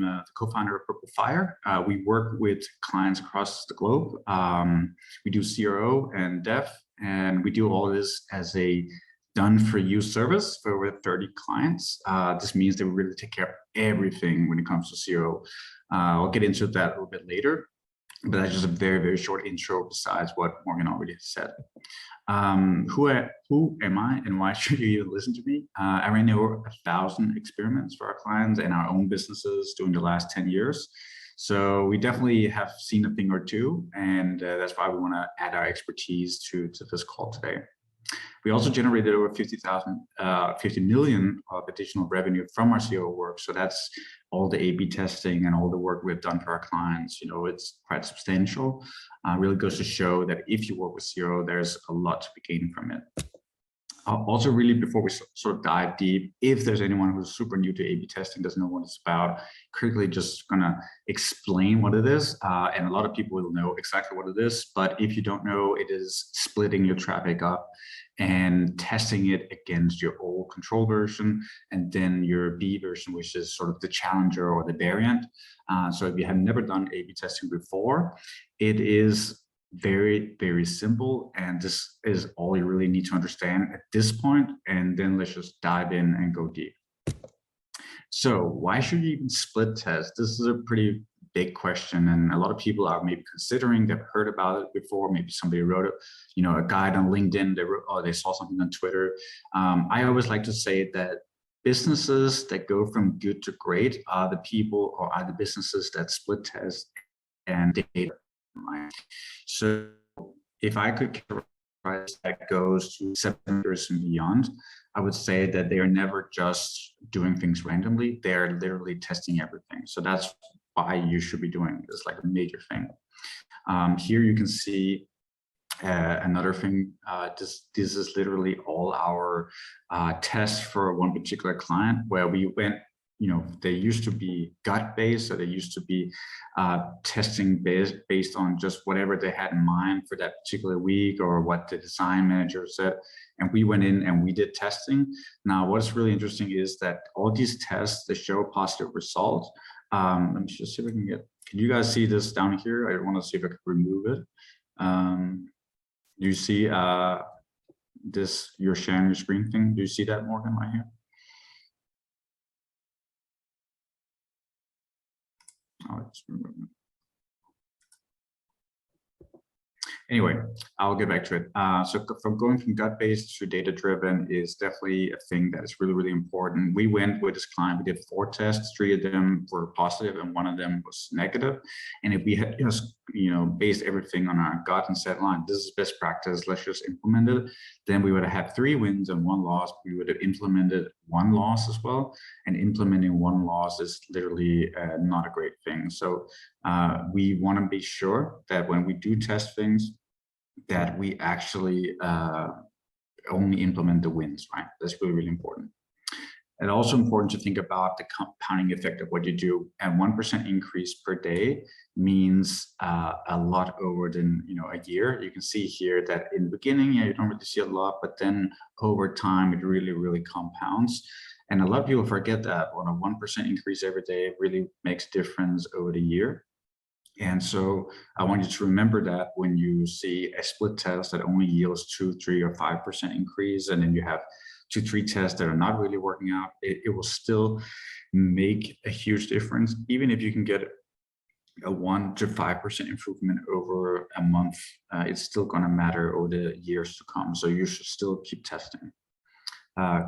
the co-founder of Purple Fire. We work with clients across the globe. We do CRO and dev, and we do all this as a done-for-you service for over 30 clients. This means that we really take care of everything when it comes to CRO. I'll get into that a little bit later, but that's just a very, very short intro besides what Morgan already said. Who am I and why should you even listen to me? I ran over 1,000 experiments for our clients and our own businesses during the last 10 years. So we definitely have seen a thing or two, and that's why we want to add our expertise to this call today. We also generated over 50 million of additional revenue from our CRO work. So that's all the A/B testing and all the work we've done for our clients. You know, it's quite substantial. Really goes to show that if you work with CRO, there's a lot to be gained from it. Also, really, before we sort of dive deep, if there's anyone who's super new to A/B testing, doesn't know what it's about, quickly just gonna explain what it is. And a lot of people will know exactly what it is, but if you don't know, it is splitting your traffic up and testing it against your old control version and then your B version, which is sort of the challenger or the variant. So if you have never done A/B testing before, it is very, very simple, and this is all you really need to understand at this point. And then let's just dive in and go deep. So why should you even split test? This is a pretty big question, and a lot of people are maybe considering, they've heard about it before. Maybe somebody wrote a guide on LinkedIn, they wrote, or they saw something on Twitter. I always like to say that businesses that go from good to great are the people or are the businesses that split test and data. Right. So if I could characterize that goes to 7 years and beyond, I would say that they are never just doing things randomly. They're literally testing everything. So that's why you should be doing this, like a major thing. Here you can see another thing. This is literally all our tests for one particular client, where we went, they used to be gut-based, so they used to be testing based on just whatever they had in mind for that particular week or what the design manager said. And we went in and we did testing. Now, what's really interesting is that all these tests, they show positive results. Let me just see if I can you guys see this down here? I want to see if I can remove it. You see this, you're sharing your screen thing. Do you see that, Morgan, right here? Anyway, I'll get back to it. So from going from gut-based to data-driven is definitely a thing that is really, really important. We went with this client, we did 4 tests, 3 of them were positive and 1 of them was negative. And if we had just, based everything on our gut and said, line, this is best practice, let's just implement it, then we would have had 3 wins and 1 loss. We would have implemented 1 loss as well. And implementing 1 loss is literally not a great thing. So we want to be sure that when we do test things, that we actually only implement the wins, right? That's really, really important. And also important to think about the compounding effect of what you do. And 1% increase per day means a lot over than a year. You can see here that in the beginning, you don't really see a lot, but then over time, it really, really compounds. And a lot of people forget that on a 1% increase every day really makes a difference over the year. And so I want you to remember that when you see a split test that only yields 2, 3, or 5% increase, and then you have 2, 3 tests that are not really working out, it will still make a huge difference. Even if you can get a 1 to 5% improvement over a month, it's still going to matter over the years to come. So you should still keep testing.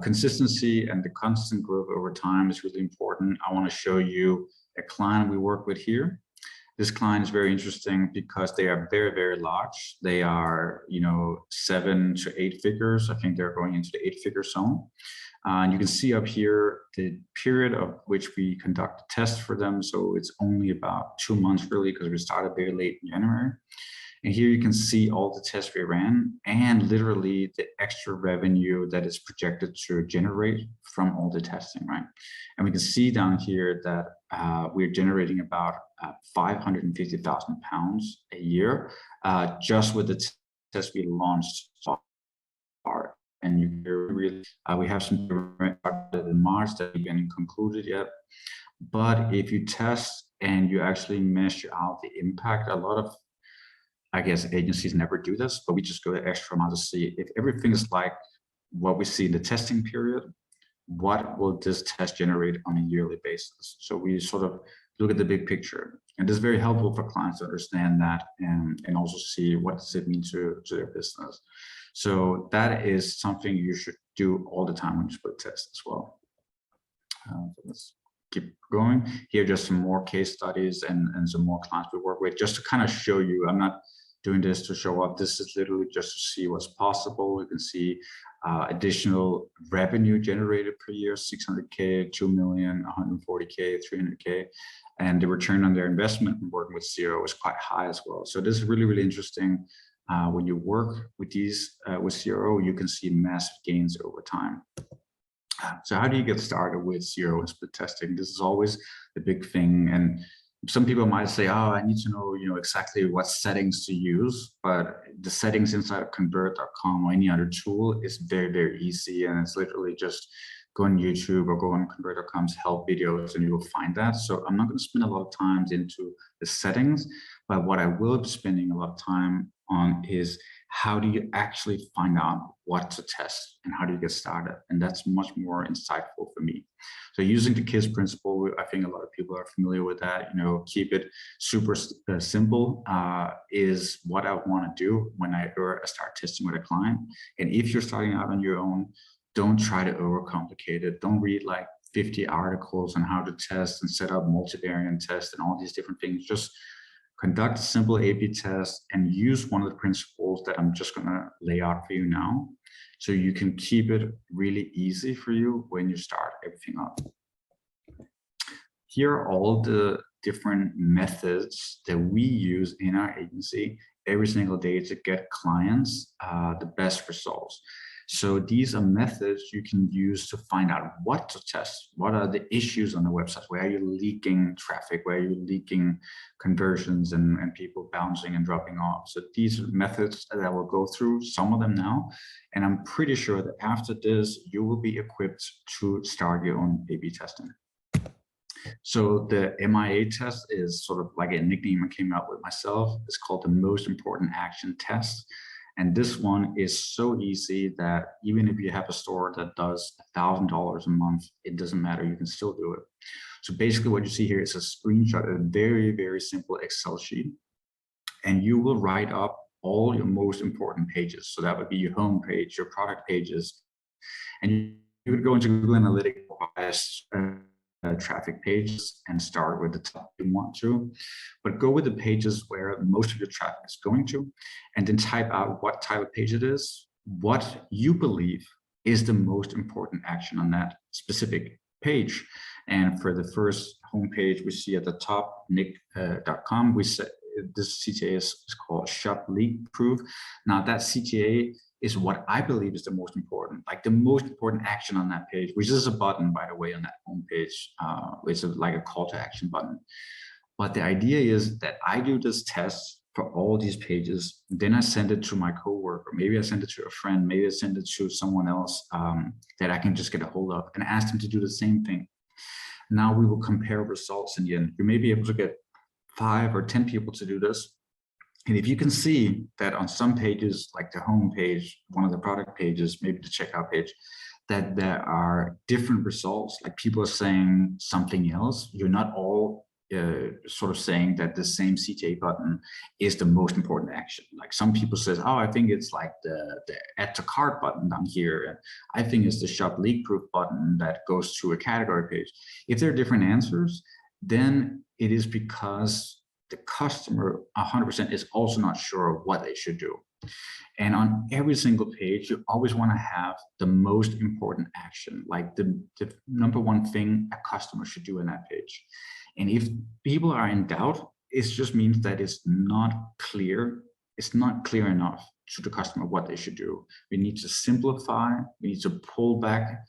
Consistency and the constant growth over time is really important. I want to show you a client we work with here. This client is very interesting because they are very, very large. They are, 7 to 8 figures. I think they're going into the 8-figure zone. And you can see up here the period of which we conduct tests for them. So it's only about 2 months really, because we started very late in January. And here you can see all the tests we ran and literally the extra revenue that is projected to generate from all the testing, right? And we can see down here that we're generating about 550,000 pounds a year just with the tests we launched so far. And you really, we have some in March that haven't concluded yet. But if you test and you actually measure out the impact, a lot of, I guess, agencies never do this, but we just go the extra mile to see if everything is like what we see in the testing period, what will this test generate on a yearly basis? So we sort of look at the big picture. And this is very helpful for clients to understand that and also see what does it mean to their business. So that is something you should do all the time when you split test as well. So let's keep going. Here are just some more case studies and some more clients we work with, just to kind of show you. I'm not doing this to show up. This is literally just to see what's possible. You can see additional revenue generated per year, 600K, 2 million, 140K, 300K. And the return on their investment in working with CRO is quite high as well. So this is really, really interesting. When you work with these with CRO, you can see massive gains over time. So how do you get started with CRO and split testing? This is always the big thing. And some people might say, oh, I need to know, exactly what settings to use, but the settings inside of convert.com or any other tool is very, very easy. And it's literally just go on YouTube or go on convert.com's help videos and you will find that. So I'm not going to spend a lot of time into the settings, but what I will be spending a lot of time on is how do you actually find out what to test and how do you get started? And that's much more insightful for me. So using the KISS principle, I think a lot of people are familiar with that. Keep it super simple is what I want to do when I start testing with a client. And if you're starting out on your own, don't try to overcomplicate it. Don't read like 50 articles on how to test and set up multivariate tests and all these different things. Just conduct a simple A/B test and use one of the principles that I'm just going to lay out for you now, so you can keep it really easy for you when you start everything up. Here are all the different methods that we use in our agency every single day to get clients the best results. So these are methods you can use to find out what to test. What are the issues on the website? Where are you leaking traffic? Where are you leaking conversions and people bouncing and dropping off? So these are methods that I will go through, some of them now. And I'm pretty sure that after this, you will be equipped to start your own A/B testing. So the MIA test is sort of like a nickname I came up with myself. It's called the most important action test. And this one is so easy that even if you have a store that does $1,000 a month, it doesn't matter, you can still do it. So basically what you see here is a screenshot of a very, very simple Excel sheet. And you will write up all your most important pages. So that would be your home page, your product pages. And you would go into Google Analytics, traffic pages and start with the top you want to, but go with the pages where most of your traffic is going to, and then type out what type of page it is, what you believe is the most important action on that specific page. And for the first homepage we see at the top, nick.com, we said this CTA is called Shop Leak Proof. Now that CTA is what I believe is the most important, like the most important action on that page, which is a button, by the way, on that homepage. It's like a call to action button. But the idea is that I do this test for all these pages, then I send it to my coworker. Maybe I send it to a friend, maybe I send it to someone else that I can just get a hold of and ask them to do the same thing. Now we will compare results in the end. You may be able to get 5 or 10 people to do this. And if you can see that on some pages, like the home page, one of the product pages, maybe the checkout page, that there are different results, like people are saying something else, you're not all sort of saying that the same CTA button is the most important action. Like some people says, oh, I think it's like the add to cart button down here. And I think it's the shop leak proof button that goes to a category page. If there are different answers, then it is because the customer 100% is also not sure what they should do. And on every single page, you always want to have the most important action, like the number one thing a customer should do in that page. And if people are in doubt, it just means that it's not clear. It's not clear enough to the customer what they should do. We need to simplify, we need to pull back.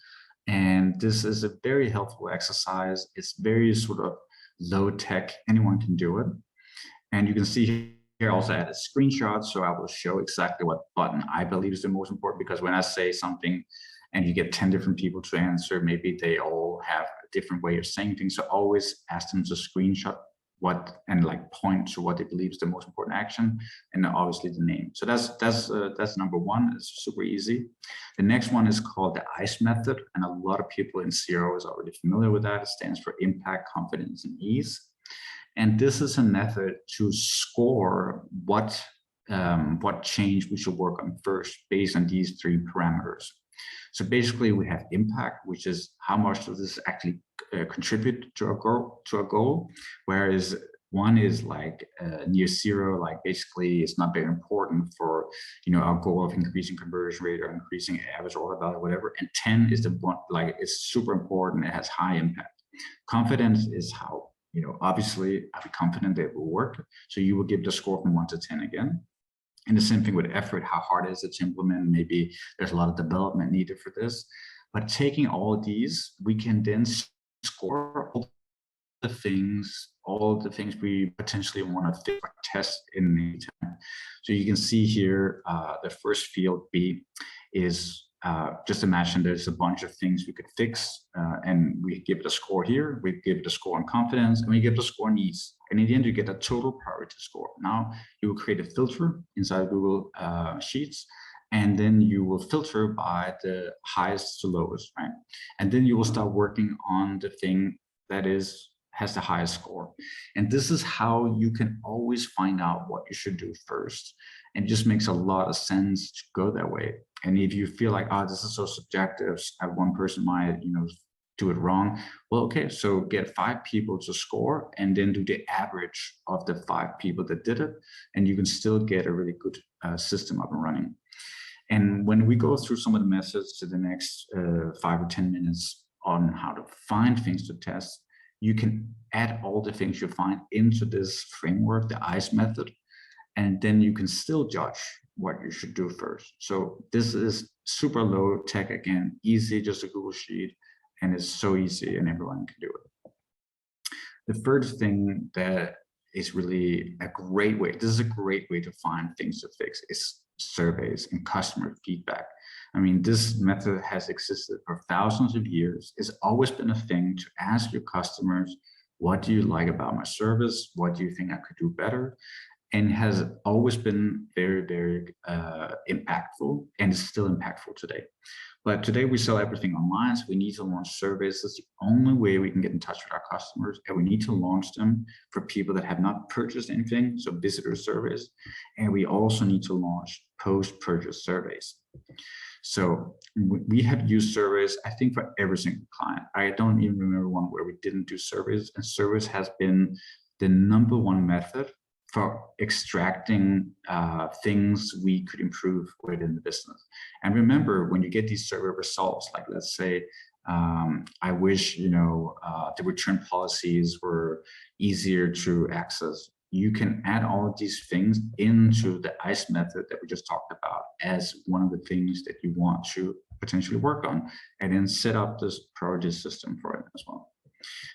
And this is a very helpful exercise. It's very sort of low tech, anyone can do it. And you can see here also add a screenshot, so I will show exactly what button I believe is the most important, because when I say something and you get 10 different people to answer, maybe they all have different way of saying things. So always ask them to screenshot what and like point to what they believe is the most important action, and then obviously the name. So that's number one. It's super easy. The next one is called the ICE method, and a lot of people in CRO is already familiar with that. It stands for impact, confidence, and ease. And this is a method to score what change we should work on first based on these three parameters. So basically, we have impact, which is how much does this actually contribute to our goal, whereas one is like near zero, like basically it's not very important for our goal of increasing conversion rate or increasing average order value, whatever. And 10 is the one, like it's super important, it has high impact. Confidence is how obviously I'll be confident that it will work. So you will give the score from 1 to 10 again. And the same thing with effort, how hard is it to implement? Maybe there's a lot of development needed for this. But taking all of these, we can then score all the things we potentially want to fix or test in the time. So you can see here, the first field B is just imagine there's a bunch of things we could fix, and we give it a score here, we give it a score on confidence, and we give it a score on ease. And in the end, you get a total priority score. Now you will create a filter inside Google Sheets, and then you will filter by the highest to lowest, right? And then you will start working on the thing that has the highest score. And this is how you can always find out what you should do first. And it just makes a lot of sense to go that way. And if you feel like, oh, this is so subjective, one person might, do it wrong. Well, okay, so get 5 people to score and then do the average of the 5 people that did it. And you can still get a really good system up and running. And when we go through some of the methods to the next 5 or 10 minutes on how to find things to test, you can add all the things you find into this framework, the ICE method, and then you can still judge what you should do first. So this is super low tech, again, easy, just a Google Sheet, and it's so easy and everyone can do it. The first thing that is really a great way, this is a great way to find things to fix, is surveys and customer feedback. I mean, this method has existed for thousands of years. It's always been a thing to ask your customers, what do you like about my service? What do you think I could do better? And has always been very, very impactful, and is still impactful today. But today we sell everything online, so we need to launch surveys. That's the only way we can get in touch with our customers, and we need to launch them for people that have not purchased anything, so visitor surveys. And we also need to launch post-purchase surveys. So we have used surveys, I think, for every single client. I don't even remember one where we didn't do surveys, and surveys has been the #1 method for extracting things we could improve within the business. And remember, when you get these survey results, like let's say, I wish the return policies were easier to access. You can add all of these things into the ICE method that we just talked about as one of the things that you want to potentially work on, and then set up this priority system for it as well.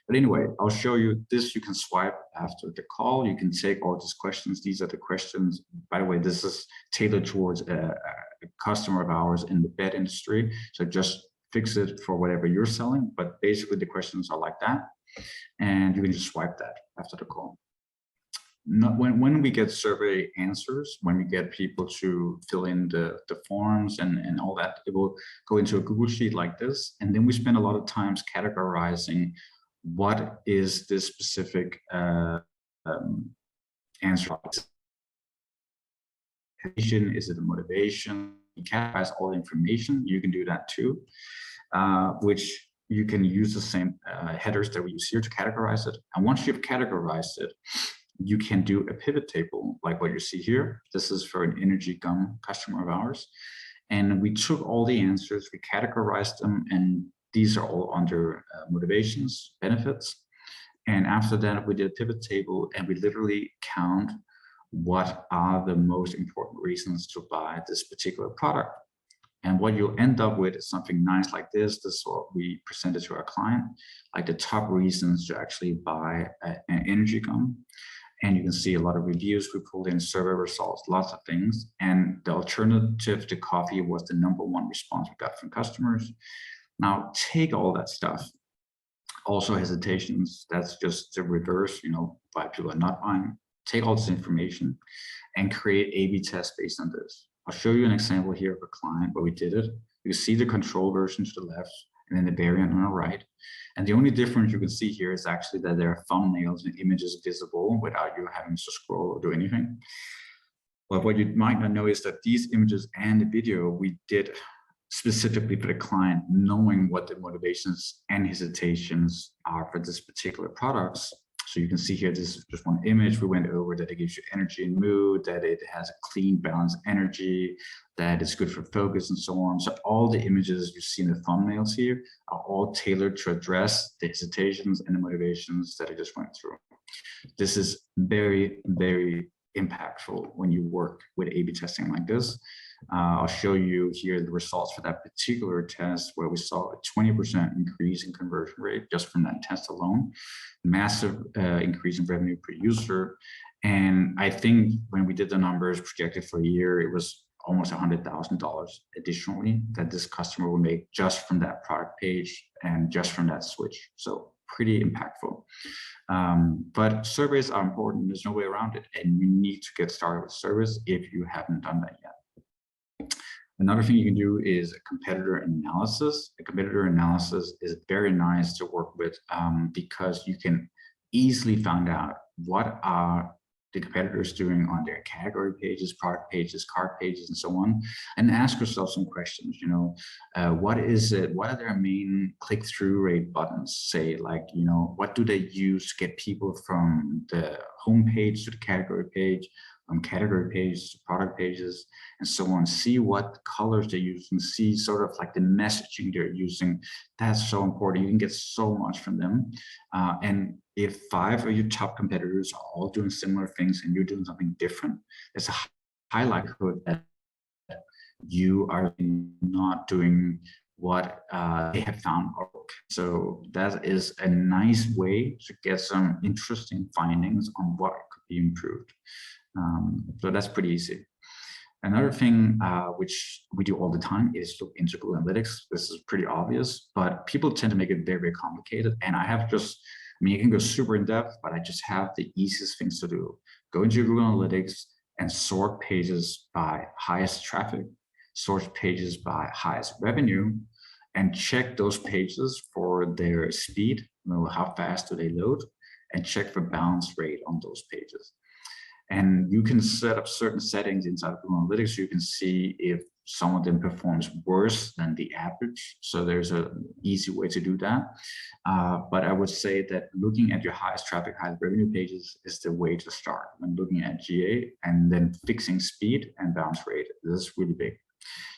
But anyway, I'll show you this. You can swipe after the call. You can take all these questions. These are the questions. By the way, this is tailored towards a customer of ours in the bed industry. So just fix it for whatever you're selling. But basically, the questions are like that. And you can just swipe that after the call. When we get survey answers, when we get people to fill in the forms and all that, it will go into a Google Sheet like this. And then we spend a lot of times categorizing what is this specific answer. Is it a motivation? You categorize all the information. You can do that too, which you can use the same headers that we use here to categorize it. And once you've categorized it, you can do a pivot table like what you see here. This is for an energy gum customer of ours. And we took all the answers, we categorized them, and these are all under motivations, benefits. And after that, we did a pivot table, and we literally count what are the most important reasons to buy this particular product. And what you'll end up with is something nice like this. This is what we presented to our client, like the top reasons to actually buy an energy gum. And you can see a lot of reviews. We pulled in survey results, lots of things. And the alternative to coffee was the #1 response we got from customers. Now take all that stuff, Also hesitations, that's just the reverse, why people are not buying. Take all this information and create A/B tests based on this. I'll show you an example here of a client where we did it. You see the control version to the left and then the variant on the right. And the only difference you can see here is actually that there are thumbnails and images visible without you having to scroll or do anything. But what you might not know is that these images and the video we did specifically for the client, knowing what the motivations and hesitations are for this particular products. So you can see here, this is just one image we went over, that it gives you energy and mood, that it has a clean, balanced energy, that it's good for focus and so on. So all the images you see in the thumbnails here are all tailored to address the hesitations and the motivations that I just went through. This is very, very impactful when you work with A/B testing like this. I'll show you here the results for that particular test, where we saw a 20% increase in conversion rate just from that test alone, massive increase in revenue per user. And I think when we did the numbers projected for a year, it was almost $100,000 additionally that this customer will make just from that product page and just from that switch. So pretty impactful. But surveys are important. There's no way around it. And you need to get started with surveys if you haven't done that yet. Another thing you can do is a competitor analysis. A competitor analysis is very nice to work with because you can easily find out what are the competitors doing on their category pages, product pages, cart pages, and so on, and ask yourself some questions. What are their main click-through rate buttons? Say, like, what do they use to get people from the home page to the category page, from category pages to product pages, and so on. See what colors they use and see sort of like the messaging they're using. That's so important. You can get so much from them. And if 5 of your top competitors are all doing similar things and you're doing something different, there's a high likelihood that you are not doing what they have found work. So that is a nice way to get some interesting findings on what could be improved. So that's pretty easy. Another thing which we do all the time is look into Google Analytics. This is pretty obvious, but people tend to make it very, very complicated. And I have just, you can go super in depth, but I just have the easiest things to do. Go into Google Analytics and sort pages by highest traffic, sort pages by highest revenue, and check those pages for their speed, how fast do they load, and check for bounce rate on those pages. And you can set up certain settings inside of Google Analytics. You can see if some of them performs worse than the average. So there's an easy way to do that. But I would say that looking at your highest traffic, highest revenue pages is the way to start when looking at GA, and then fixing speed and bounce rate. This is really big.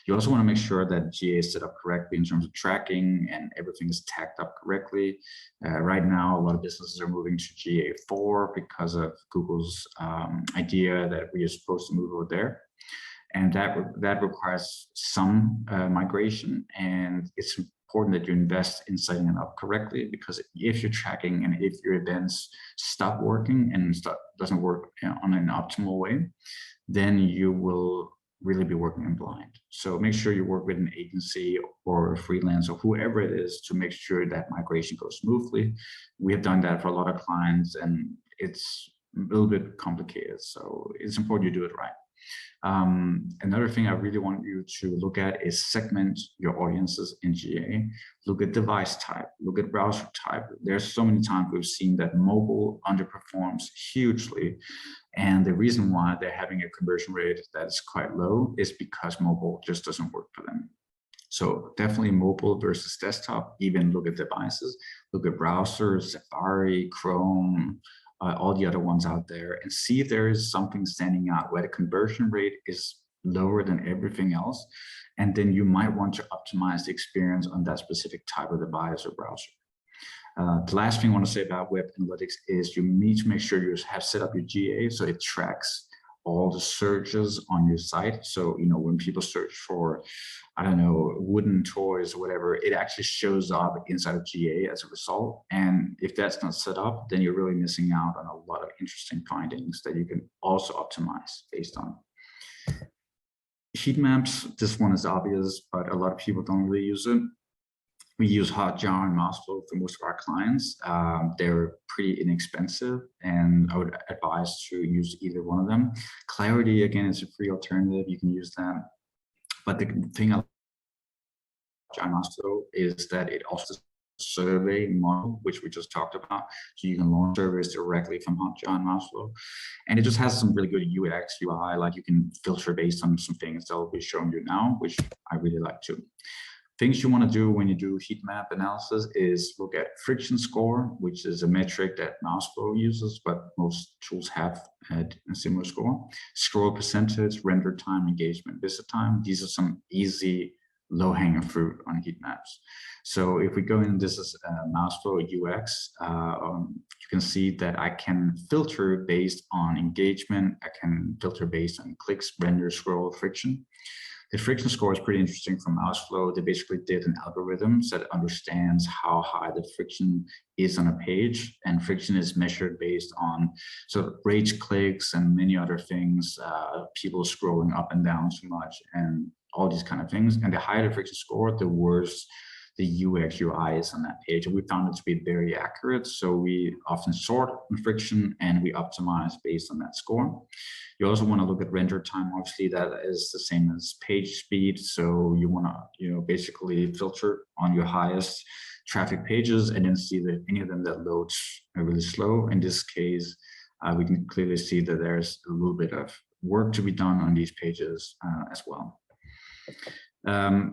You also want to make sure that GA is set up correctly in terms of tracking and everything is tagged up correctly. Right now, a lot of businesses are moving to GA4 because of Google's idea that we are supposed to move over there. And that requires some migration, and it's important that you invest in setting it up correctly, because if you're tracking and if your events stop working and stuff doesn't work on an optimal way, then you will really be working in blind. So make sure you work with an agency or a freelance or whoever it is to make sure that migration goes smoothly. We have done that for a lot of clients, and it's a little bit complicated. So it's important you do it right. Another thing I really want you to look at is segment your audiences in GA. Look at device type, look at browser type. There's so many times we've seen that mobile underperforms hugely. And the reason why they're having a conversion rate that is quite low is because mobile just doesn't work for them. So definitely mobile versus desktop. Even look at devices, look at browsers, Safari, Chrome, all the other ones out there, and see if there is something standing out where the conversion rate is lower than everything else. And then you might want to optimize the experience on that specific type of device or browser. The last thing I want to say about web analytics is you need to make sure you have set up your GA so it tracks all the searches on your site. So, when people search for, I don't know, wooden toys or whatever, it actually shows up inside of GA as a result. And if that's not set up, then you're really missing out on a lot of interesting findings that you can also optimize based on. Heatmaps, this one is obvious, but a lot of people don't really use it. We use Hotjar and Mouseflow for most of our clients. They're pretty inexpensive, and I would advise to use either one of them. Clarity, again, is a free alternative. You can use that. But the thing I like about Hotjar and Mouseflow is that it also survey model, which we just talked about. So you can launch surveys directly from Hotjar and Mouseflow. And it just has some really good UX, UI, like you can filter based on some things that I'll be showing you now, which I really like too. Things you want to do when you do heat map analysis is look at friction score, which is a metric that Mouseflow uses, but most tools have a similar score. Scroll percentage, render time, engagement, visit time. These are some easy low-hanging fruit on heat maps. So if we go in, this is Mouseflow UX, you can see that I can filter based on engagement. I can filter based on clicks, render, scroll, friction. The friction score is pretty interesting from Mouseflow. They basically did an algorithm that understands how high the friction is on a page, and friction is measured based on sort of rage clicks and many other things, people scrolling up and down too much, and all these kind of things. And the higher the friction score, the worse the UX UI is on that page. And we found it to be very accurate. So we often sort on friction and we optimize based on that score. You also want to look at render time. Obviously, that is the same as page speed. So you want to, basically filter on your highest traffic pages and then see that any of them that loads are really slow. In this case, we can clearly see that there's a little bit of work to be done on these pages as well.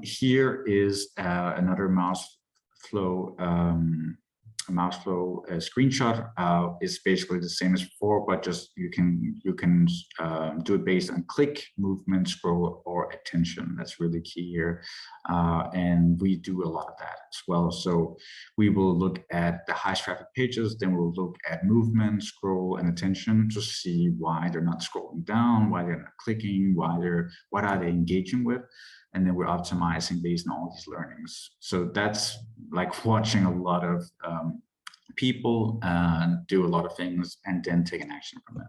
Here is another Mouseflow screenshot. Is basically the same as before, but just you can do it based on click, movement, scroll, or attention. That's really key here, and we do a lot of that as well. So we will look at the highest traffic pages, then we'll look at movement, scroll, and attention to see why they're not scrolling down, why they're not clicking, what are they engaging with. And then we're optimizing based on all these learnings. So that's like watching a lot of people do a lot of things and then take an action from that.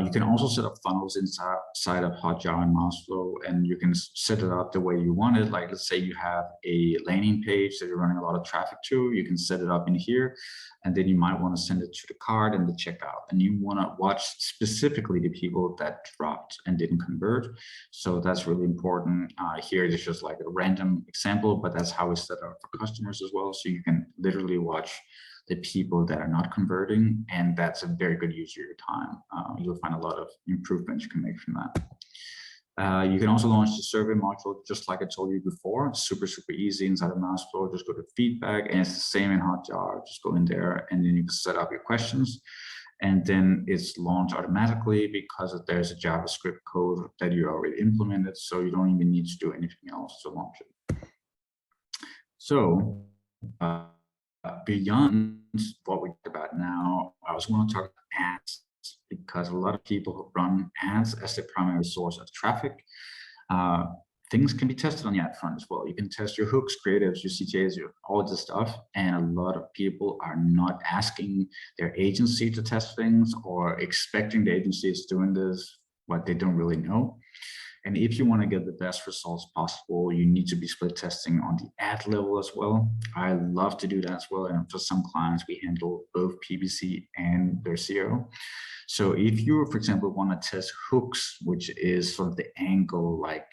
You can also set up funnels inside of Hotjar and Mouseflow, and you can set it up the way you want it. Like, let's say you have a landing page that you're running a lot of traffic to, you can set it up in here, and then you might want to send it to the cart and the checkout. And you want to watch specifically the people that dropped and didn't convert. So that's really important. Here it is just like a random example, but that's how we set up for customers as well. So you can literally watch the people that are not converting, and that's a very good use of your time. You'll find a lot of improvements you can make from that. You can also launch the survey module, just like I told you before. Super easy inside of Mouseflow. Just go to feedback, and it's the same in Hotjar. Just go in there, and then you can set up your questions, and then it's launched automatically because there's a JavaScript code that you already implemented, so you don't even need to do anything else to launch it. So beyond what we talked about now, I also want to talk about ads, because a lot of people run ads as their primary source of traffic. Things can be tested on the ad front as well. You can test your hooks, creatives, your CTAs, all this stuff. And a lot of people are not asking their agency to test things or expecting the agency is doing this, but they don't really know. And if you want to get the best results possible, you need to be split testing on the ad level as well. I love to do that as well. And for some clients, we handle both PPC and their CO. So if you, for example, want to test hooks, which is sort of the angle, like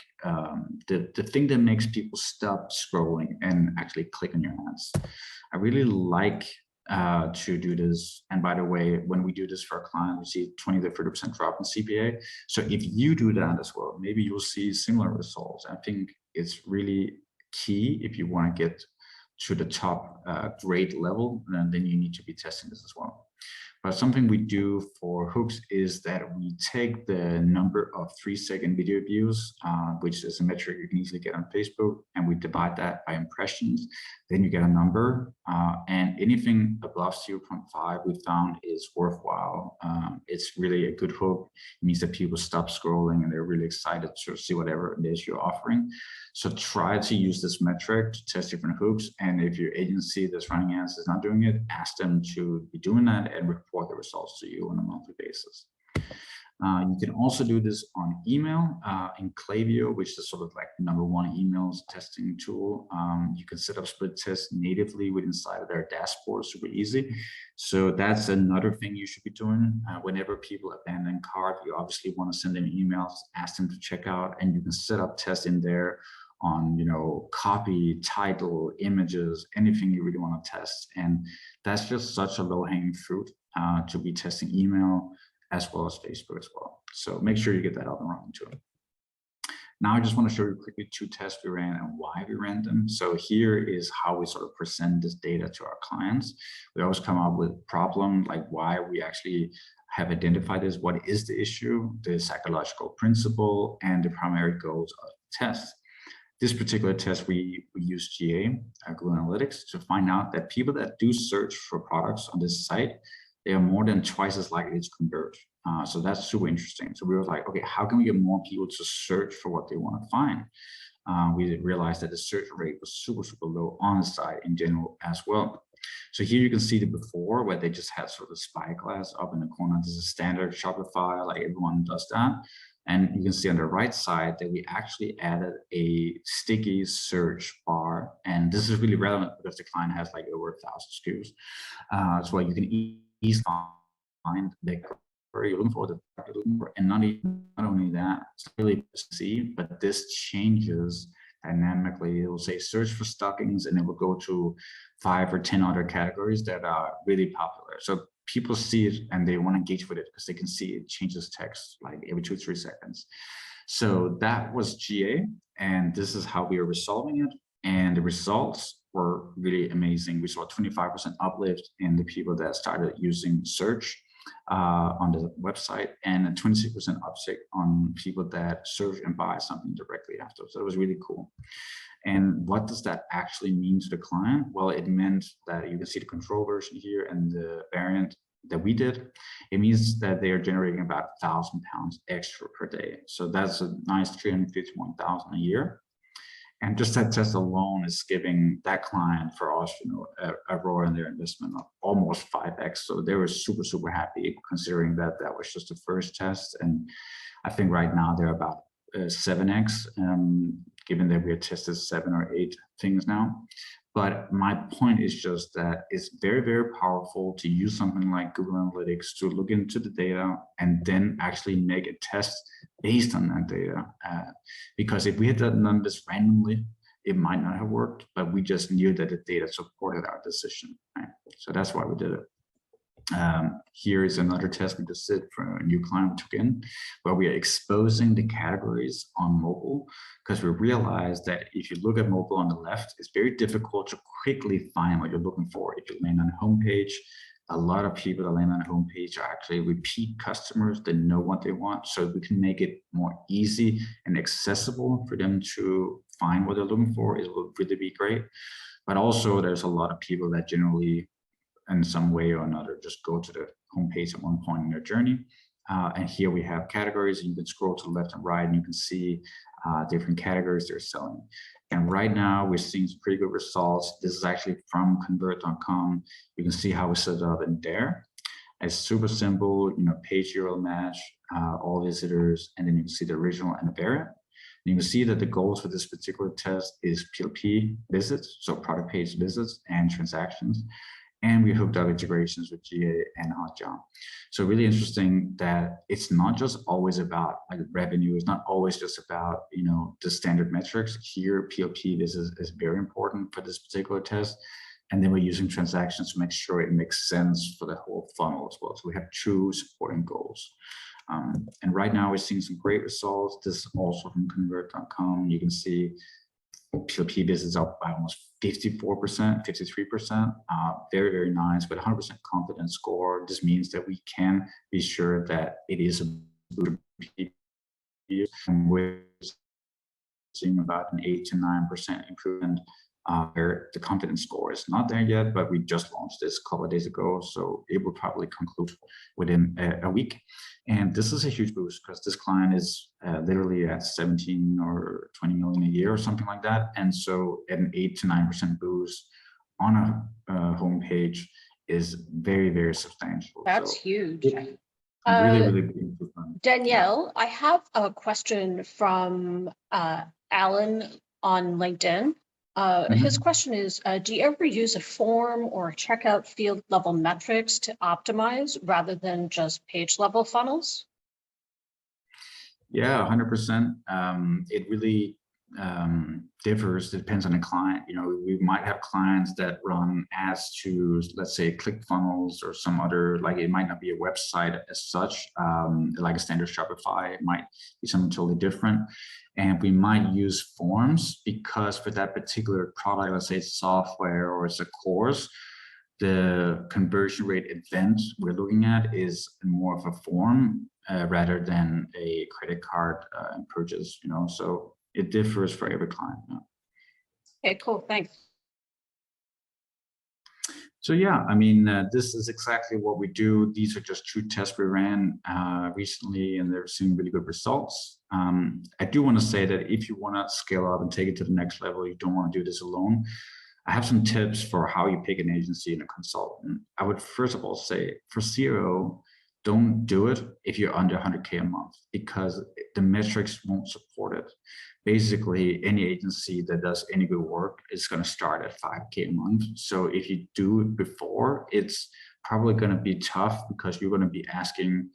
the thing that makes people stop scrolling and actually click on your ads, I really like to do this. And by the way, when we do this for a client, we see 20 to 30% drop in CPA. So if you do that as well, maybe you'll see similar results. I think it's really key if you want to get to the top grade level, then you need to be testing this as well. But something we do for hooks is that we take the number of 3-second video views, which is a metric you can easily get on Facebook, and we divide that by impressions. Then you get a number, and anything above 0.5 we found is worthwhile. It's really a good hook. It means that people stop scrolling and they're really excited to see whatever it is you're offering. So try to use this metric to test different hooks. And if your agency that's running ads is not doing it, ask them to be doing that and report the results to you on a monthly basis. You can also do this on email in Klaviyo, which is sort of like the #1 emails testing tool. You can set up split tests natively with inside of their dashboard, super easy. So that's another thing you should be doing. Whenever people abandon cart, you obviously want to send them emails, ask them to check out, and you can set up tests in there on, copy, title, images, anything you really want to test. And that's just such a low-hanging fruit to be testing email as well as Facebook as well. So make sure you get that up and running too. Now I just want to show you quickly 2 tests we ran and why we ran them. So here is how we sort of present this data to our clients. We always come up with a problem, like why we actually have identified this, what is the issue, the psychological principle, and the primary goals of the test. This particular test, we use GA, Google Analytics, to find out that people that do search for products on this site, they are more than twice as likely to convert. So that's super interesting. So we were like, okay, how can we get more people to search for what they want to find? We realized that the search rate was super, super low on the site in general as well. So here you can see the before where they just had sort of a spyglass up in the corner. This is standard Shopify, like everyone does that. And you can see on the right side that we actually added a sticky search bar. And this is really relevant because the client has like over 1,000 SKUs. So you can easily find the query you're looking for, the product you're looking for, and not only that, it's really see, but this changes dynamically. It will say search for stockings, and it will go to 5 or 10 other categories that are really popular. So people see it and they want to engage with it because they can see it changes text like every 2-3 seconds. So that was GA, and this is how we are resolving it. And the results were really amazing. We saw a 25% uplift in the people that started using search on the website, and a 26% uptick on people that search and buy something directly after. So it was really cool. And what does that actually mean to the client? Well, it meant that you can see the control version here and the variant that we did. It means that they are generating about £1,000 extra per day. So that's a nice 351,000 a year. And just that test alone is giving that client for us, a ROI on their investment of almost 5x. So they were super, super happy considering that that was just the first test. And I think right now they're about 7x, given that we have tested 7 or 8 things now. But my point is just that it's very, very powerful to use something like Google Analytics to look into the data and then actually make a test based on that data. Because if we had done this randomly, it might not have worked, but we just knew that the data supported our decision. Right? So that's why we did it. Here is another test we just did for a new client we took in, where we are exposing the categories on mobile, because we realized that if you look at mobile on the left, it's very difficult to quickly find what you're looking for. If you land on a homepage, a lot of people that land on a homepage are actually repeat customers that know what they want. So we can make it more easy and accessible for them to find what they're looking for. It will really be great. But also there's a lot of people that generally in some way or another just go to the homepage at one point in their journey. And here we have categories, and you can scroll to the left and right, and you can see different categories they're selling. And right now we're seeing some pretty good results. This is actually from convert.com. You can see how we set it up in there. It's super simple, page URL match, all visitors, and then you can see the original and the variant. And you can see that the goals for this particular test is PLP visits, so product page visits and transactions. And we hooked up integrations with GA and Hotjar. So really interesting that it's not just always about like revenue. It's not always just about, the standard metrics. Here, PLP is very important for this particular test. And then we're using transactions to make sure it makes sense for the whole funnel as well. So we have 2 supporting goals. And right now we're seeing some great results. This is also from convert.com. You can see PLP visits up by almost 54%, 53%. Very, very nice, with 100% confidence score. This means that we can be sure that it is a PLP, and we're seeing about an 8 to 9% improvement. Where the confidence score is not there yet, but we just launched this a couple of days ago, so it will probably conclude within a week. And this is a huge boost because this client is literally at 17 or 20 million a year or something like that. And so an 8 to 9% boost on a homepage is very, very substantial. That's huge. And really, really big improvement. Danielle, I have a question from Alan on LinkedIn. His question is, do you ever use a form or a checkout field level metrics to optimize rather than just page level funnels? Yeah, 100%. It really differs. It depends on the client. You know, we might have clients that run ads to, let's say, ClickFunnels or some other, like it might not be a website as such, like a standard Shopify. It might be something totally different. And we might use forms because for that particular product, let's say it's software or it's a course, the conversion rate event we're looking at is more of a form rather than a credit card purchase, you know, so it differs for every client. Okay, cool, thanks. So yeah, I mean, this is exactly what we do. These are just 2 tests we ran recently, and they're seeing really good results. I do want to say that if you want to scale up and take it to the next level, you don't want to do this alone. I have some tips for how you pick an agency and a consultant. I would first of all say for CRO, don't do it if you're under 100K a month because the metrics won't support it. Basically, any agency that does any good work is going to start at 5K a month. So if you do it before, it's probably going to be tough because you're going to be asking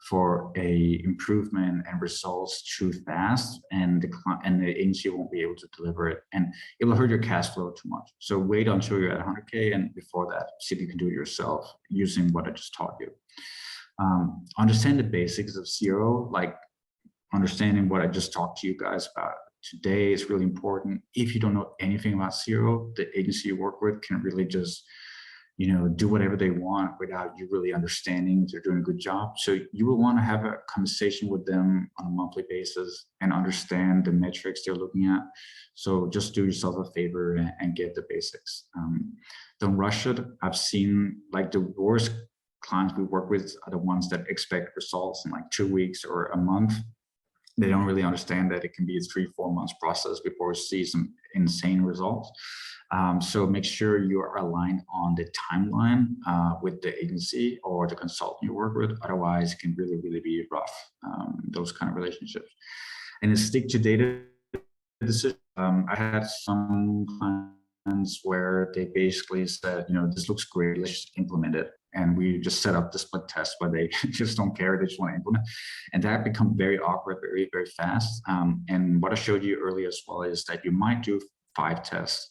for a improvement and results too fast, and the agency won't be able to deliver it, and it will hurt your cash flow too much. So wait until you're at 100K, and before that, see if you can do it yourself using what I just taught you. Understand the basics of CRO, like understanding what I just talked to you guys about today is really important. If you don't know anything about CRO, the agency you work with can really just, you know, do whatever they want without you really understanding if they're doing a good job. So you will want to have a conversation with them on a monthly basis and understand the metrics they're looking at. So just do yourself a favor and get the basics. Don't rush it. I've seen like the worst clients we work with are the ones that expect results in like 2 weeks or a month. They don't really understand that it can be a 3-4 months process before we see some insane results. So make sure you are aligned on the timeline with the agency or the consultant you work with. Otherwise, it can really, really be rough, those kind of relationships. And then stick to data decisions. I had some clients where they basically said, you know, this looks great, let's just implement it. And we just set up the split test where they just don't care, they just want to implement. And that becomes very awkward, very, very fast. And what I showed you earlier as well is that you might do 5 tests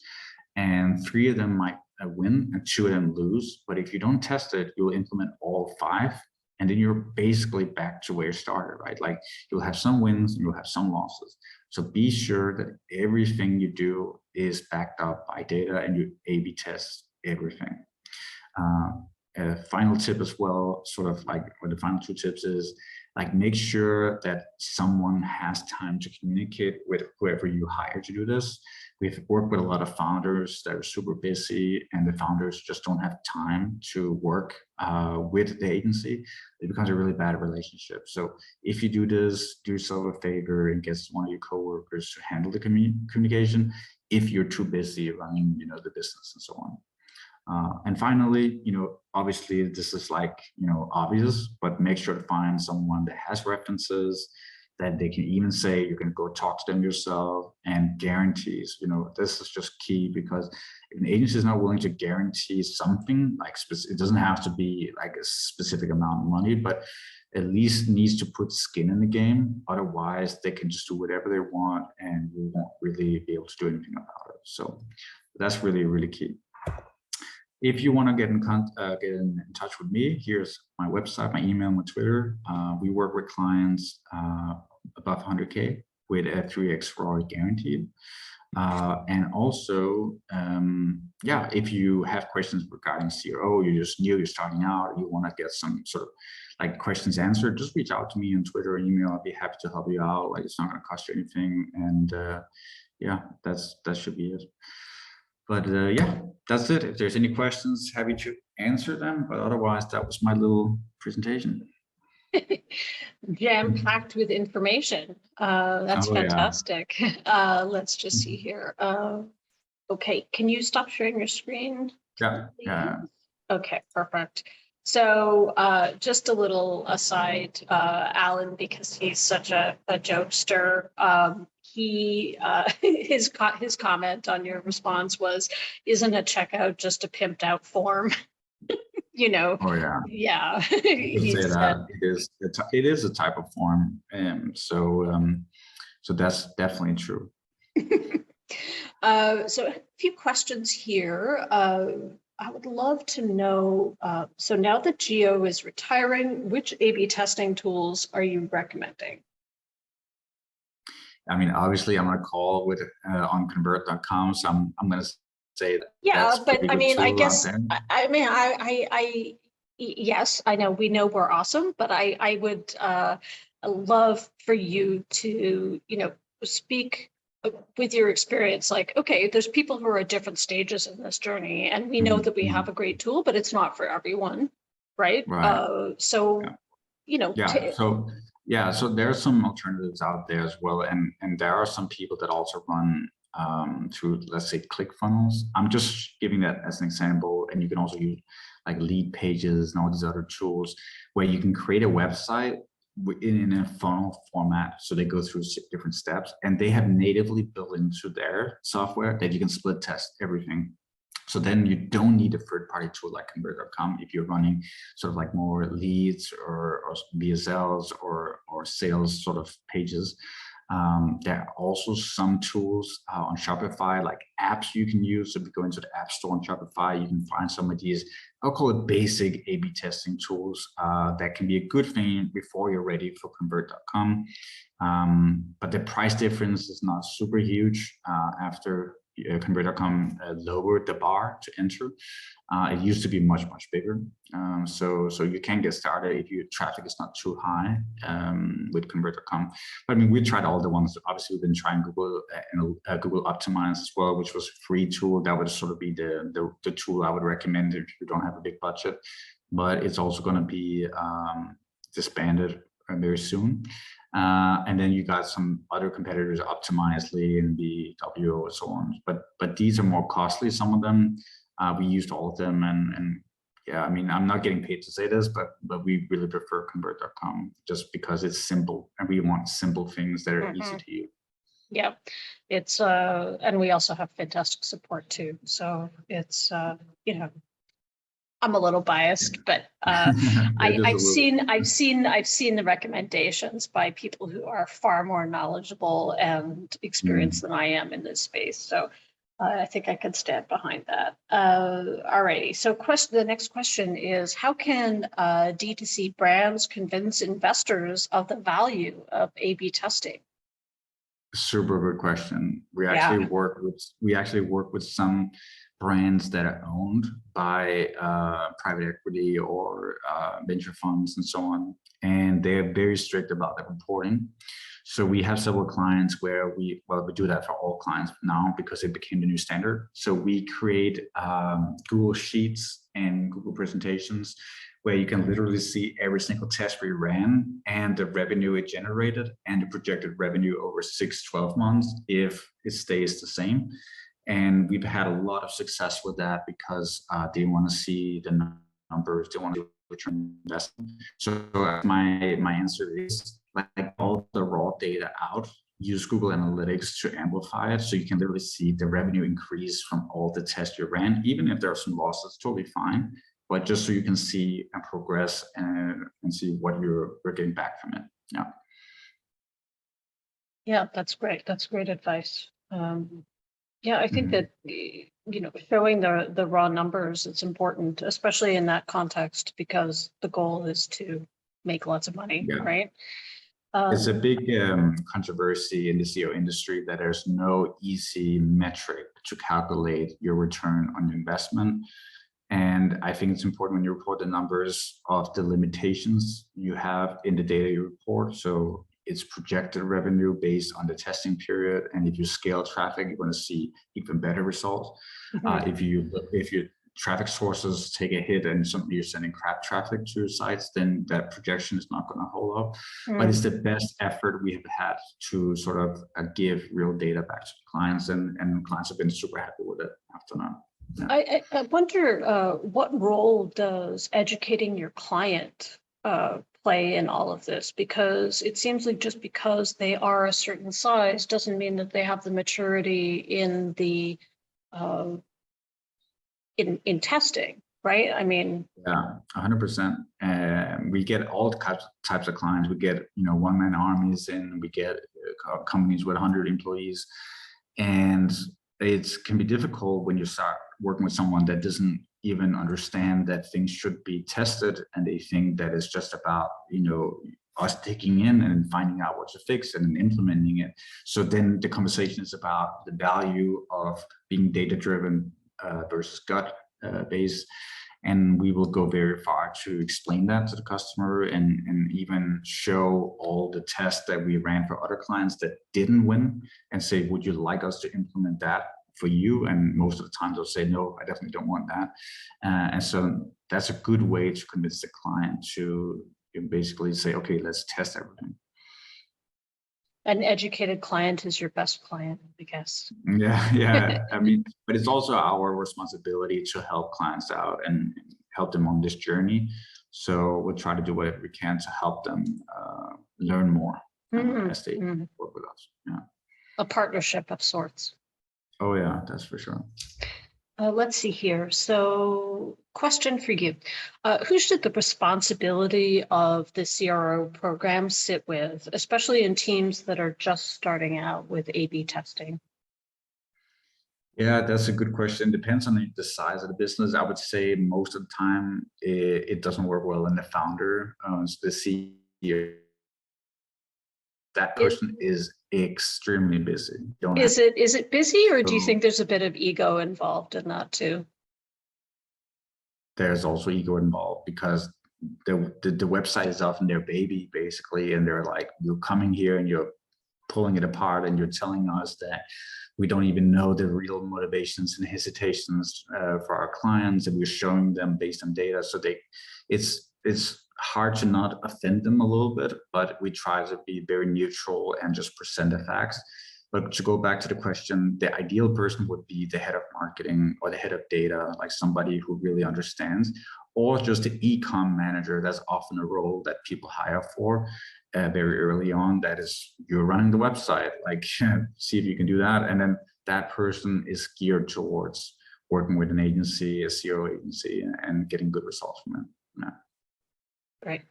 and 3 of them might win and 2 of them lose. But if you don't test it, you'll implement all 5. And then you're basically back to where you started, right? Like you'll have some wins and you'll have some losses. So be sure that everything you do is backed up by data and you A/B test everything. Final tip as well, sort of like, or the final 2 tips is like, make sure that someone has time to communicate with whoever you hire to do this. We've worked with a lot of founders that are super busy and the founders just don't have time to work with the agency. It becomes a really bad relationship. So if you do this, do yourself a favor and get one of your coworkers to handle the communication if you're too busy running, you know, the business and so on. And finally, you know, obviously this is like, you know, obvious, but make sure to find someone that has references that they can even say you can go talk to them yourself, and guarantees. You know, this is just key, because if an agency is not willing to guarantee something, like it doesn't have to be like a specific amount of money, but at least needs to put skin in the game. Otherwise, they can just do whatever they want and you won't really be able to do anything about it. So that's really, really key. If you want to get in touch with me, here's my website, my email, my Twitter. We work with clients above 100K with a 3x ROI guaranteed. And also, yeah, if you have questions regarding CRO, you're just new, you're starting out, you want to get some sort of like questions answered, just reach out to me on Twitter or email. I'll be happy to help you out. Like, it's not going to cost you anything. And yeah, that should be it. But yeah, that's it. If there's any questions, happy to answer them. But otherwise, that was my little presentation. Jam-packed with information. That's fantastic. Yeah. Let's just see here. Okay, can you stop sharing your screen? Yeah. Yeah. Okay, perfect. So just a little aside, Alan, because he's such a jokester, his comment on your response was, "Isn't a checkout just a pimped out form?" You know, Oh yeah, yeah. you could He say said, that it is a type of form, so that's definitely true. So a few questions here. I would love to know, so now that Geo is retiring, which A/B testing tools are you recommending? I mean, obviously, I'm on a call with on convert.com, so I'm going to say that Yeah, that's a but pretty I good mean, I tool out guess, there. yes, I know, we know we're awesome, but I would love for you to, speak with your experience, like, okay, there's people who are at different stages in this journey, and we know Mhm, that we have mhm. a great tool, but it's not for everyone, right? Right. Yeah. So, Yeah. So there are some alternatives out there as well, and there are some people that also run through, let's say, click funnels. I'm just giving that as an example, and you can also use like lead pages and all these other tools where you can create a website in a funnel format. So they go through different steps, and they have natively built into their software that you can split test everything. So then you don't need a third-party tool like convert.com if you're running sort of like more leads or VSLs or sales sort of pages. There are also some tools on Shopify, like apps you can use. So if you go into the App Store on Shopify, you can find some of these, I'll call it basic A/B testing tools that can be a good thing before you're ready for convert.com. But the price difference is not super huge after convert.com lowered the bar to enter. It used to be much, much bigger. So you can get started if your traffic is not too high with convert.com. But I mean, we tried all the ones. Obviously, we've been trying Google and Google Optimize as well, which was a free tool. That would sort of be the tool I would recommend if you don't have a big budget. But it's also going to be disbanded very soon. And then you got some other competitors, Optimizely and BW and so on. But these are more costly, some of them. We used all of them, and yeah, I mean, I'm not getting paid to say this, but we really prefer convert.com just because it's simple, and we want simple things that are easy to use. Yeah, it's and we also have fantastic support too. So it's I'm a little biased, but Yeah, just a little. I've seen the recommendations by people who are far more knowledgeable and experienced Mm. than I am in this space. So I think I can stand behind that. All righty. So the next question is, how can D2C brands convince investors of the value of A/B testing? Super good question. Yeah. We actually work with some brands that are owned by private equity or venture funds and so on, and they're very strict about the reporting. So we have several clients where we do that for all clients now because it became the new standard. So we create Google Sheets and Google presentations where you can literally see every single test we ran and the revenue it generated and the projected revenue over 6-12 months if it stays the same. And we've had a lot of success with that because they want to see the numbers, they want to return investment. So my answer is like all the raw data out, use Google Analytics to amplify it. So you can literally see the revenue increase from all the tests you ran, even if there are some losses, totally fine. But just so you can see and progress and see what you're getting back from it. Yeah. Yeah, that's great. That's great advice. Yeah, I think Mhm. that showing the raw numbers is important, especially in that context, because the goal is to make lots of money, Yeah. right? It's a Um, big controversy in the SEO industry that there's no easy metric to calculate your return on investment. And I think it's important when you report the numbers of the limitations you have in the data you report. So it's projected revenue based on the testing period. And if you scale traffic, you're going to see even better results. mhm. If your traffic sources take a hit and suddenly you're sending crap traffic to your sites, then that projection is not going to hold up. But it's Mm. the best effort we have had to sort of give real data back to clients, and clients have been super happy with it after that. I wonder what role does educating your client play in all of this? Because it seems like just because they are a certain size doesn't mean that they have the maturity in the in testing, right? I mean, Yeah, 100%. And we get all types of clients. We get, one-man armies, and we get companies with 100 employees. And it can be difficult when you start working with someone that doesn't even understand that things should be tested, and they think that it's just about, us digging in and finding out what to fix and then implementing it. So then the conversation is about the value of being data-driven versus gut based. And we will go very far to explain that to the customer, and even show all the tests that we ran for other clients that didn't win, and say, would you like us to implement that for you? And most of the time they'll say, no, I definitely don't want that. And so that's a good way to convince the client to basically say, okay, let's test everything. an educated client is your best client, I guess. Yeah. I mean, but it's also our responsibility to help clients out and help them on this journey. So we'll try to do whatever we can to help them learn more as they work with us. Yeah. A partnership of sorts. Oh yeah, that's for sure. Let's see here. So question for you. Who should the responsibility of the CRO program sit with, especially in teams that are just starting out with A/B testing? Yeah, that's a good question. Depends on the size of the business. I would say most of the time it doesn't work well in the founder, the CEO. That person is extremely busy. Is it busy, or do you So think there's a bit of ego involved in that too? there's also ego involved, because the website is often their baby, basically, and they're like, you're coming here and you're pulling it apart, and you're telling us that we don't even know the real motivations and hesitations for our clients, and we're showing them based on data. So it's hard to not offend them a little bit, but we try to be very neutral and just present the facts. But to go back to the question, the ideal person would be the head of marketing or the head of data, like somebody who really understands, or just the ecom manager. That's often a role that people hire for very early on. That is, you're running the website, like see if you can do that. And then that person is geared towards working with an agency, a CRO agency, and getting good results from it. Yeah. Great.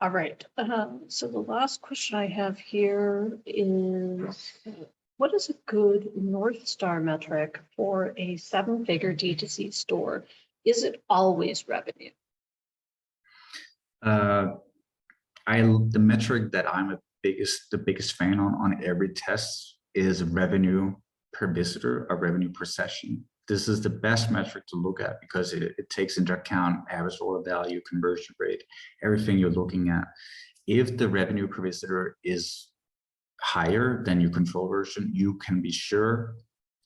All right. So the last question I have here is, what is a good North Star metric for a 7-figure D2C store? Is it always revenue? The metric that I'm the biggest fan on every test is revenue per visitor or revenue per session. This is the best metric to look at, because it takes into account average order value, conversion rate, everything you're looking at. If the revenue per visitor is higher than your control version, you can be sure,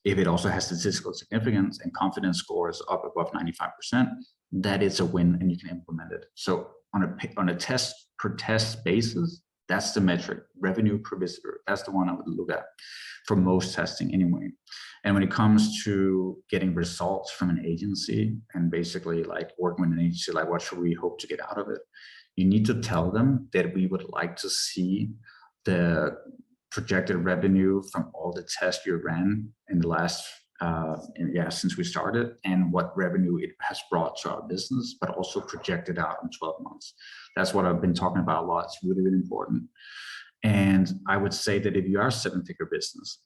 if it also has statistical significance and confidence scores up above 95%, that it's a win and you can implement it. So on a test per test basis, that's the metric, revenue per visitor. That's the one I would look at for most testing anyway. And when it comes to getting results from an agency, and basically like working with an agency, like what should we hope to get out of it? You need to tell them that we would like to see the projected revenue from all the tests you ran in the last since we started, and what revenue it has brought to our business, but also projected out in 12 months. That's what I've been talking about a lot. It's really, really important. And I would say that if you are a 7-figure business,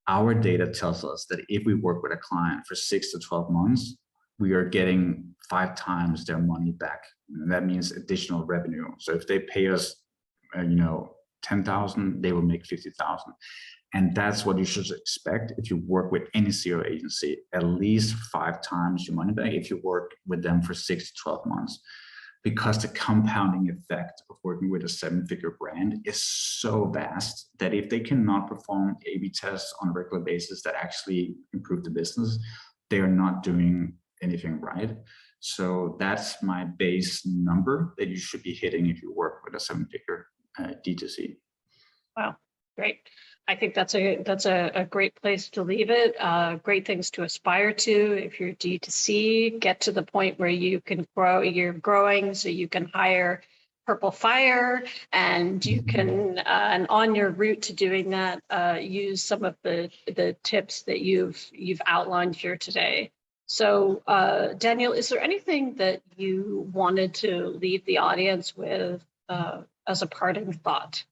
our data tells us that if we work with a client for 6 to 12 months, we are getting 5 times their money back. And that means additional revenue. So if they pay us, 10,000, they will make 50,000. And that's what you should expect if you work with any CRO agency, at least 5 times your money back if you work with them for 6 to 12 months. Because the compounding effect of working with a 7-figure brand is so vast that if they cannot perform A/B tests on a regular basis that actually improve the business, they are not doing anything right. So that's my base number that you should be hitting if you work with a 7-figure D2C. Wow. Great. I think that's a great place to leave it. Great things to aspire to. If you're D2C, get to the point where you can grow, you're growing so you can hire Purple Fire, and you can, and on your route to doing that, use some of the tips that you've outlined here today. So Daniel, is there anything that you wanted to leave the audience with as a parting thought?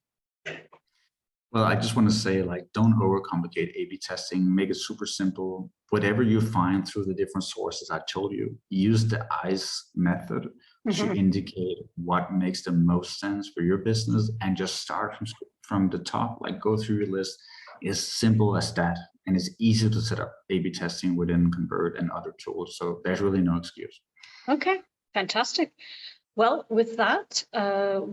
Well, I just want to say, like, don't overcomplicate A/B testing. Make it super simple. Whatever you find through the different sources I told you, use the ICE method to indicate what makes the most sense for your business, and just start from the top. Like, go through your list. It's simple as that, and it's easy to set up A/B testing within Convert and other tools. So there's really no excuse. Okay, fantastic. Well, with that,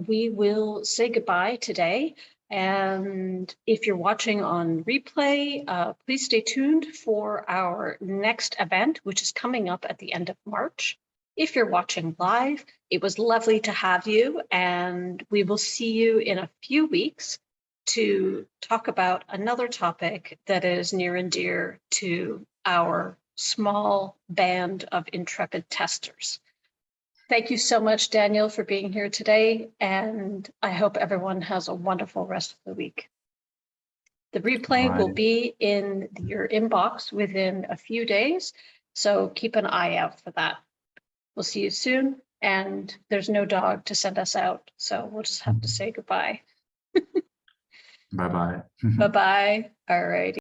we will say goodbye today. And if you're watching on replay, please stay tuned for our next event, which is coming up at the end of March. If you're watching live, it was lovely to have you, and we will see you in a few weeks to talk about another topic that is near and dear to our small band of intrepid testers. Thank you so much, Daniel, for being here today, and I hope everyone has a wonderful rest of the week. The replay will be in your inbox within a few days, so keep an eye out for that. We'll see you soon, and there's no dog to send us out, so we'll just have to say goodbye. Bye-bye. Bye-bye. All righty.